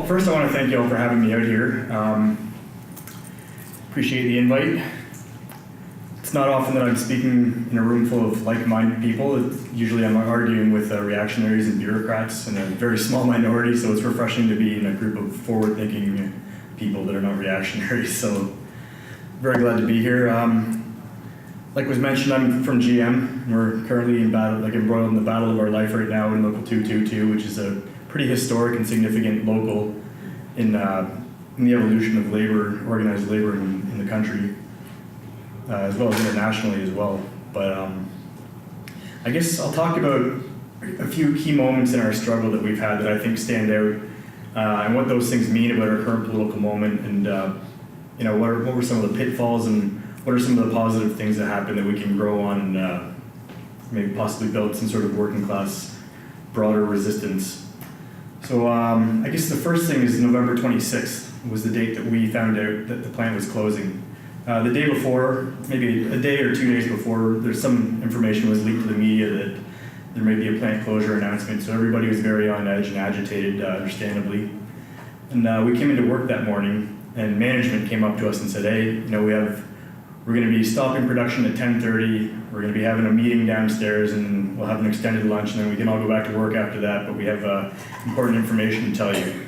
first I want to thank you all for having me out here. Appreciate the invite. It's not often that I'm speaking in a room full of like-minded people. Usually I'm arguing with reactionaries and bureaucrats in a very small minority, so it's refreshing to be in a group of forward-thinking people that are not reactionaries. So very glad to be here. Like was mentioned, I'm from GM. We're currently in battle, embroiled in the battle of our life right now in Local 222, which is a pretty historic and significant local in the evolution of labor, organized labor in the country, as well as internationally as well. But I guess I'll talk about a few key moments in our struggle that we've had that I think stand out, and what those things mean about our current political moment, and what were some of the pitfalls and what are some of the positive things that happen that we can grow on and maybe possibly build some sort of working class, broader resistance. So I guess the first thing is November 26th was the date that we found out that the plant was closing. The day before, maybe a day or 2 days before, there's some information was leaked to the media that there may be a plant closure announcement, so everybody was very on edge and agitated, understandably. And we came into work that morning, and management came up to us and said, hey, we're going to be stopping production at 10:30. We're going to be having a meeting downstairs, and we'll have an extended lunch, and then we can all go back to work after that, but we have important information to tell you.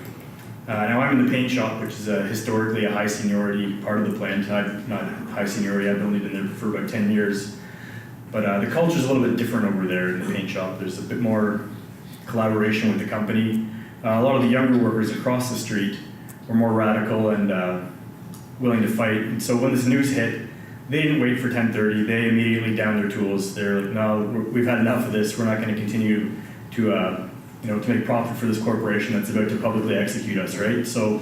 Now I'm in the paint shop, which is historically a high seniority part of the plant. Not high seniority, I've only been there for about 10 years. But the culture is a little bit different over there in the paint shop. There's a bit more collaboration with the company. A lot of the younger workers across the street were more radical and willing to fight. And so when this news hit, they didn't wait for 10:30. They immediately downed their tools. They're like, no, we've had enough of this. We're not going to continue to make profit for this corporation that's about to publicly execute us, right? So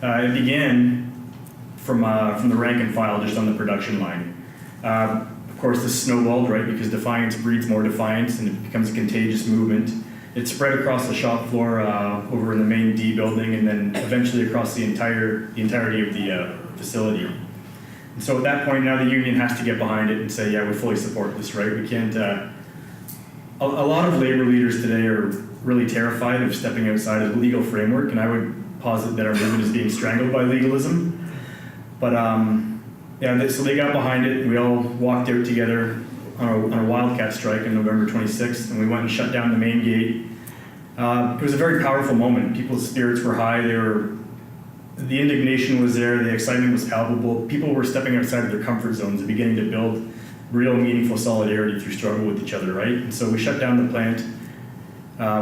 it began from the rank and file, just on the production line. Of course, this snowballed, right? Because defiance breeds more defiance, and it becomes a contagious movement. It spread across the shop floor over in the main D building, and then eventually across the entirety of the facility. And so at that point, now the union has to get behind it and say, yeah, we fully support this, right? We can't. A lot of labor leaders today are really terrified of stepping outside of the legal framework, and I would posit that our movement is being strangled by legalism. But so they got behind it, and we all walked out together on a wildcat strike on November 26th, and we went and shut down the main gate. It was a very powerful moment. People's spirits were high. The indignation was there. The excitement was palpable. People were stepping outside of their comfort zones and beginning to build real meaningful solidarity through struggle with each other, right? And so we shut down the plant.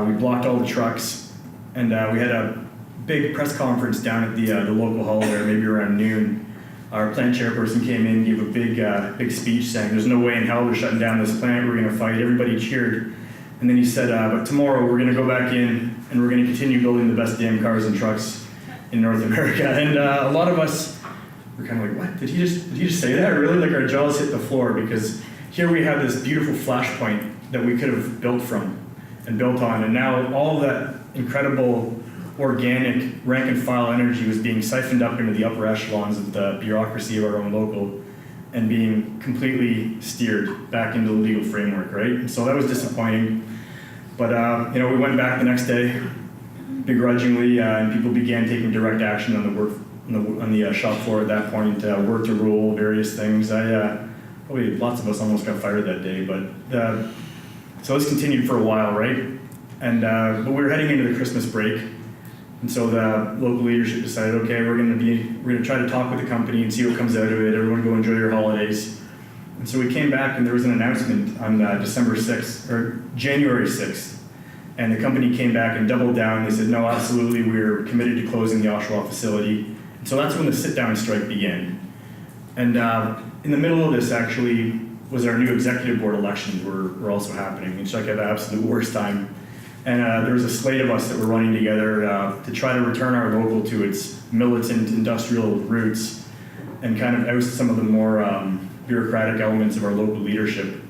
We blocked all the trucks, and we had a big press conference down at the local hall there, maybe around noon. Our plant chairperson came in, gave a big speech saying, there's no way in hell we're shutting down this plant, we're going to fight. Everybody cheered. And then he said, but tomorrow we're going to go back in, and we're going to continue building the best damn cars and trucks in North America. And a lot of us were kind of like, what? Did he just say that? Really? Like our jaws hit the floor, because here we have this beautiful flashpoint that we could have built from and built on, and now all that incredible organic rank and file energy was being siphoned up into the upper echelons of the bureaucracy of our own local and being completely steered back into the legal framework, right? And so that was disappointing. But we went back the next day begrudgingly, and people began taking direct action on the shop floor at that point, work to rule, various things. Probably lots of us almost got fired that day, but so this continued for a while, right? And but we were heading into the Christmas break, and so the local leadership decided, okay, we're going to try to talk with the company and see what comes out of it. Everyone go enjoy your holidays. And so we came back, and there was an announcement on December 6th or January 6th. And the company came back and doubled down. They said, no, absolutely, we're committed to closing the Oshawa facility. And so that's when the sit-down strike began. And in the middle of this, actually, was our new executive board elections were also happening. It's like at the absolute worst time. And there was a slate of us that were running together to try to return our local to its militant industrial roots and kind of oust some of the more bureaucratic elements of our local leadership.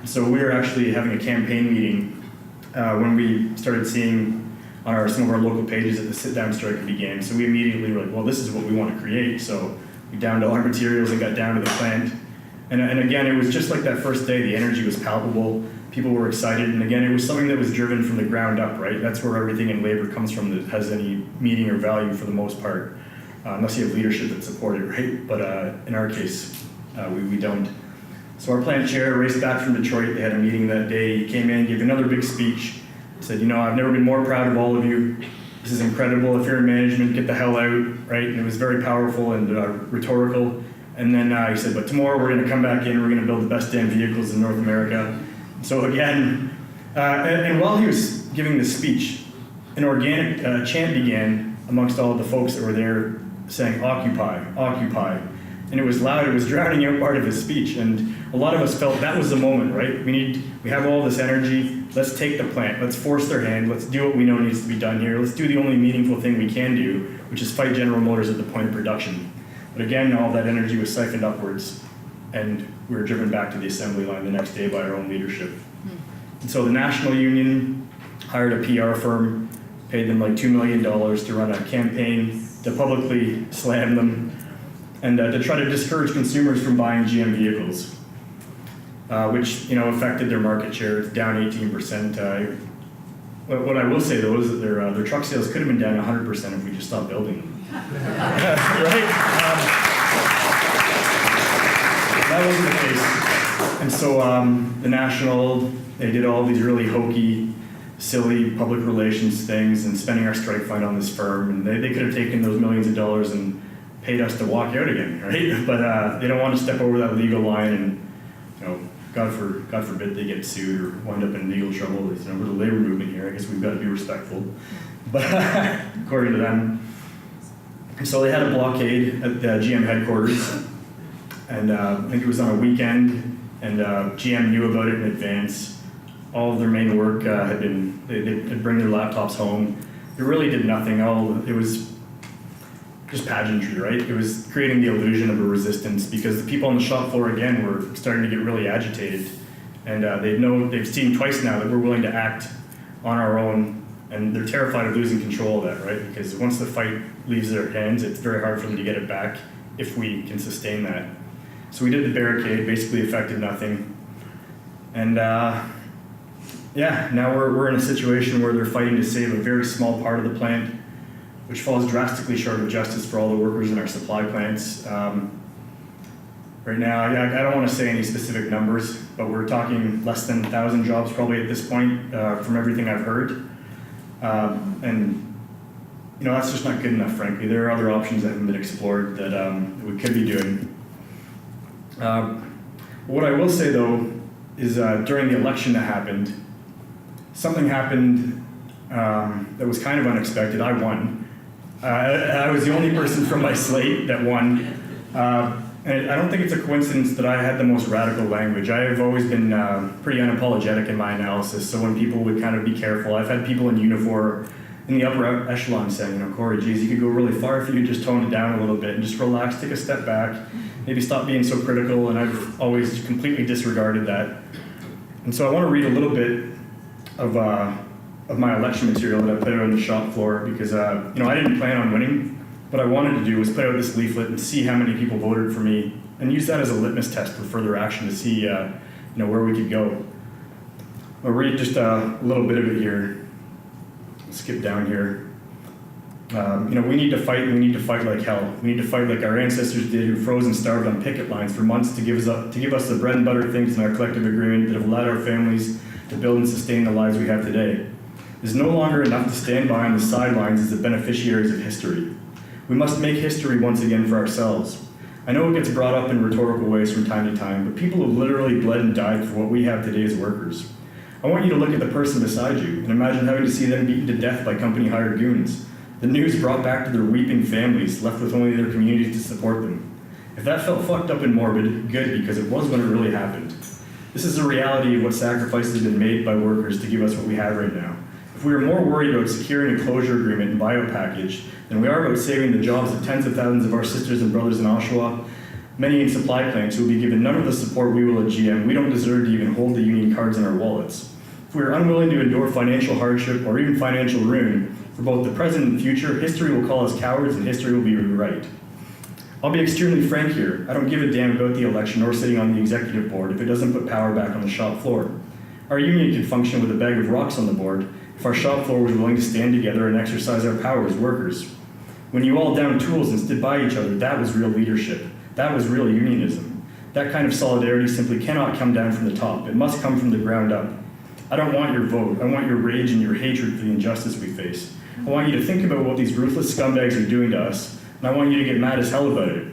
So we were actually having a campaign meeting when we started seeing on some of our local pages that the sit-down strike began. So we immediately were like, well, this is what we want to create. So we downed all our materials and got down to the plant. And again, it was just like that first day, the energy was palpable, people were excited, and again, it was something that was driven from the ground up, right? That's where everything in labor comes from that has any meaning or value for the most part, unless you have leadership that support it, right? But in our case, we don't. So our plant chair raced back from Detroit. They had a meeting that day. He came in, gave another big speech, said, I've never been more proud of all of you. This is incredible. If you're in management, get the hell out, right? And it was very powerful and rhetorical. And then he said, but tomorrow we're going to come back in, we're going to build the best damn vehicles in North America. So again, and while he was giving this speech, an organic chant began amongst all of the folks that were there saying, occupy, occupy. And it was loud, it was drowning out part of his speech. And a lot of us felt that was the moment, right? We have all this energy, let's take the plant, let's force their hand, let's do what we know needs to be done here, let's do the only meaningful thing we can do, which is fight General Motors at the point of production. But again, all that energy was siphoned upwards, and we were driven back to the assembly line the next day by our own leadership. And so the National Union hired a PR firm, paid them like $2 million to run a campaign to publicly slam them, and to try to discourage consumers from buying GM vehicles, which affected their market share. It's down 18%. What I will say though is that their truck sales could have been down 100% if we just stopped building them. Right? That wasn't the case. And so the National, they did all these really hokey, silly public relations things and spending our strike fund on this firm, and they could have taken those millions of dollars and paid us to walk out again, right? But they don't want to step over that legal line, and God forbid they get sued or wind up in legal trouble. We're the labor movement here. I guess we've got to be respectful. But according to them, so they had a blockade at the GM headquarters, and I think it was on a weekend, and GM knew about it in advance. All of their main work had been they'd bring their laptops home. It really did nothing. It was just pageantry, right? It was creating the illusion of a resistance because the people on the shop floor, again, were starting to get really agitated. And they've seen twice now that we're willing to act on our own, and they're terrified of losing control of that, right? Because once the fight leaves their hands, it's very hard for them to get it back if we can sustain that. So we did the barricade, basically affected nothing. And now we're in a situation where they're fighting to save a very small part of the plant, which falls drastically short of justice for all the workers in our supply plants. Right now, I don't want to say any specific numbers, but we're talking less than 1,000 jobs probably at this point from everything I've heard. And that's just not good enough, frankly. There are other options that haven't been explored that we could be doing. What I will say, though, is during the election that happened, something happened that was kind of unexpected. I won. I was the only person from my slate that won. And I don't think it's a coincidence that I had the most radical language. I have always been pretty unapologetic in my analysis, so when people would kind of be careful, I've had people in uniform in the upper echelon saying, Cory, geez, you could go really far if you could just tone it down a little bit and just relax, take a step back, maybe stop being so critical, and I've always completely disregarded that. And so I want to read a little bit of my election material that I put out on the shop floor because, I didn't plan on winning. What I wanted to do was put out this leaflet and see how many people voted for me and use that as a litmus test for further action to see, where we could go. I'll read just a little bit of it here. Skip down here. We need to fight, and we need to fight like hell. We need to fight like our ancestors did, who froze and starved on picket lines for months to give us the bread and butter things in our collective agreement that have allowed our families to build and sustain the lives we have today. It is no longer enough to stand by on the sidelines as the beneficiaries of history. We must make history once again for ourselves. I know it gets brought up in rhetorical ways from time to time, but people have literally bled and died for what we have today as workers. I want you to look at the person beside you and imagine having to see them beaten to death by company-hired goons. The news brought back to their weeping families, left with only their communities to support them. If that felt fucked up and morbid, good, because it was when it really happened. This is the reality of what sacrifices have been made by workers to give us what we have right now. If we are more worried about securing a closure agreement and bio package than we are about saving the jobs of tens of thousands of our sisters and brothers in Oshawa, many in supply plants who will be given none of the support we will at GM, we don't deserve to even hold the union cards in our wallets. If we are unwilling to endure financial hardship or even financial ruin for both the present and future, history will call us cowards and history will be right. I'll be extremely frank here. I don't give a damn about the election or sitting on the executive board if it doesn't put power back on the shop floor. Our union could function with a bag of rocks on the board if our shop floor was willing to stand together and exercise our power as workers. When you all downed tools and stood by each other, that was real leadership. That was real unionism. That kind of solidarity simply cannot come down from the top. It must come from the ground up. I don't want your vote. I want your rage and your hatred for the injustice we face. I want you to think about what these ruthless scumbags are doing to us, and I want you to get mad as hell about it.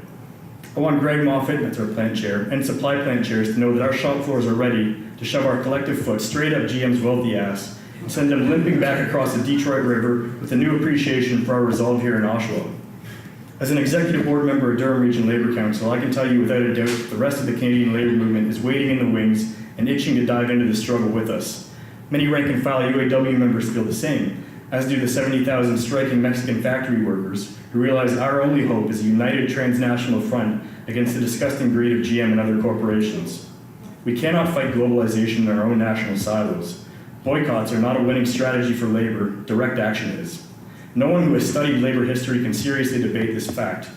I want Greg Moffat, that's our plant chair, and supply plant chairs to know that our shop floors are ready to shove our collective foot straight up GM's wealthy ass and send them limping back across the Detroit River with a new appreciation for our resolve here in Oshawa. As an executive board member of Durham Region Labour Council, I can tell you without a doubt that the rest of the Canadian labour movement is waiting in the wings and itching to dive into the struggle with us. Many rank and file UAW members feel the same, as do the 70,000 striking Mexican factory workers who realize our only hope is a united transnational front against the disgusting greed of GM and other corporations. We cannot fight globalization in our own national silos. Boycotts are not a winning strategy for labor, direct action is. No one who has studied labor history can seriously debate this fact.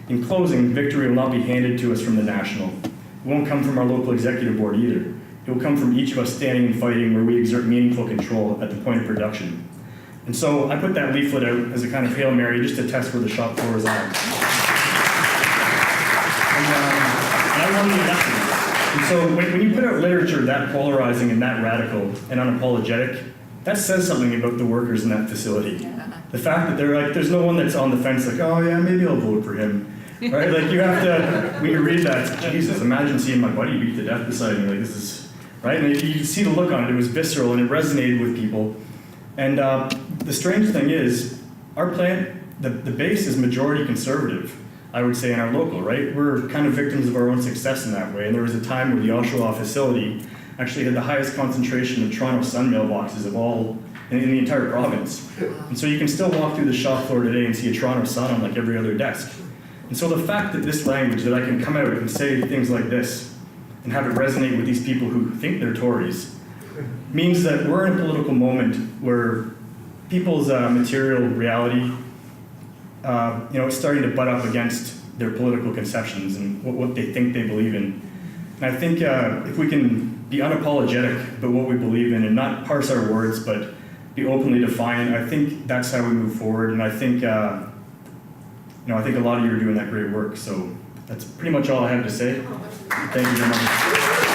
In closing, victory will not be handed to us from the national. It won't come from our local executive board either. It will come from each of us standing and fighting where we exert meaningful control at the point of production. And so I put that leaflet out as a kind of Hail Mary just to test where the shop floor is at. And I wanted to listen. And so when you put out literature that polarizing and that radical and unapologetic, that says something about the workers in that facility. Yeah. The fact that they're like, there's no one that's on the fence like, oh yeah, maybe I'll vote for him. Right? Like you have to, when you read that, Jesus, imagine seeing my buddy beat to death beside me. Like this is, right? And you see the look on it, it was visceral and it resonated with people. And the strange thing is, our plant, the base is majority conservative, I would say, in our local, right? We're kind of victims of our own success in that way. And there was a time where the Oshawa facility actually had the highest concentration of Toronto Sun mailboxes of all in the entire province. And so you can still walk through the shop floor today and see a Toronto Sun on like every other desk. And so the fact that this language, that I can come out and say things like this and have it resonate with these people who think they're Tories, means that we're in a political moment where people's material reality, is starting to butt up against their political conceptions and what they think they believe in. And I think if we can be unapologetic about what we believe in and not parse our words, but be openly defiant, I think that's how we move forward. And I think, I think a lot of you are doing that great work. So that's pretty much all I have to say. Thank you very much.